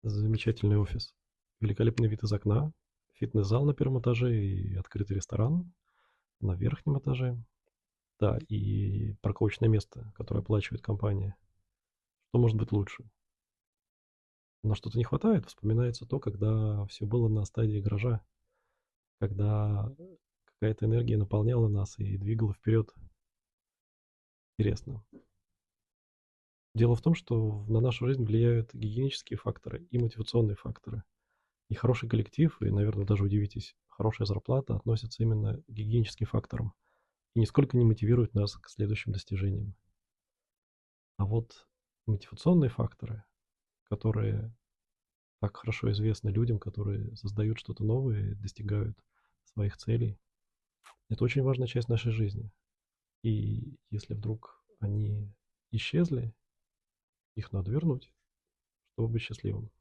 Замечательный офис, великолепный вид из окна, фитнес-зал на первом этаже и открытый ресторан на верхнем этаже. Да, и парковочное место, которое оплачивает компания. Что может быть лучше? Но что-то не хватает. Вспоминается то, когда все было на стадии гаража, когда какая-то энергия наполняла нас и двигала вперед. Интересно. Дело в том, что на нашу жизнь влияют гигиенические факторы и мотивационные факторы. И хороший коллектив, и, наверное, даже удивитесь, хорошая зарплата относятся именно к гигиеническим факторам и нисколько не мотивируют нас к следующим достижениям. А вот мотивационные факторы, которые так хорошо известны людям, которые создают что-то новое и достигают своих целей, это очень важная часть нашей жизни. И если вдруг они исчезли, их надо вернуть, чтобы быть счастливым.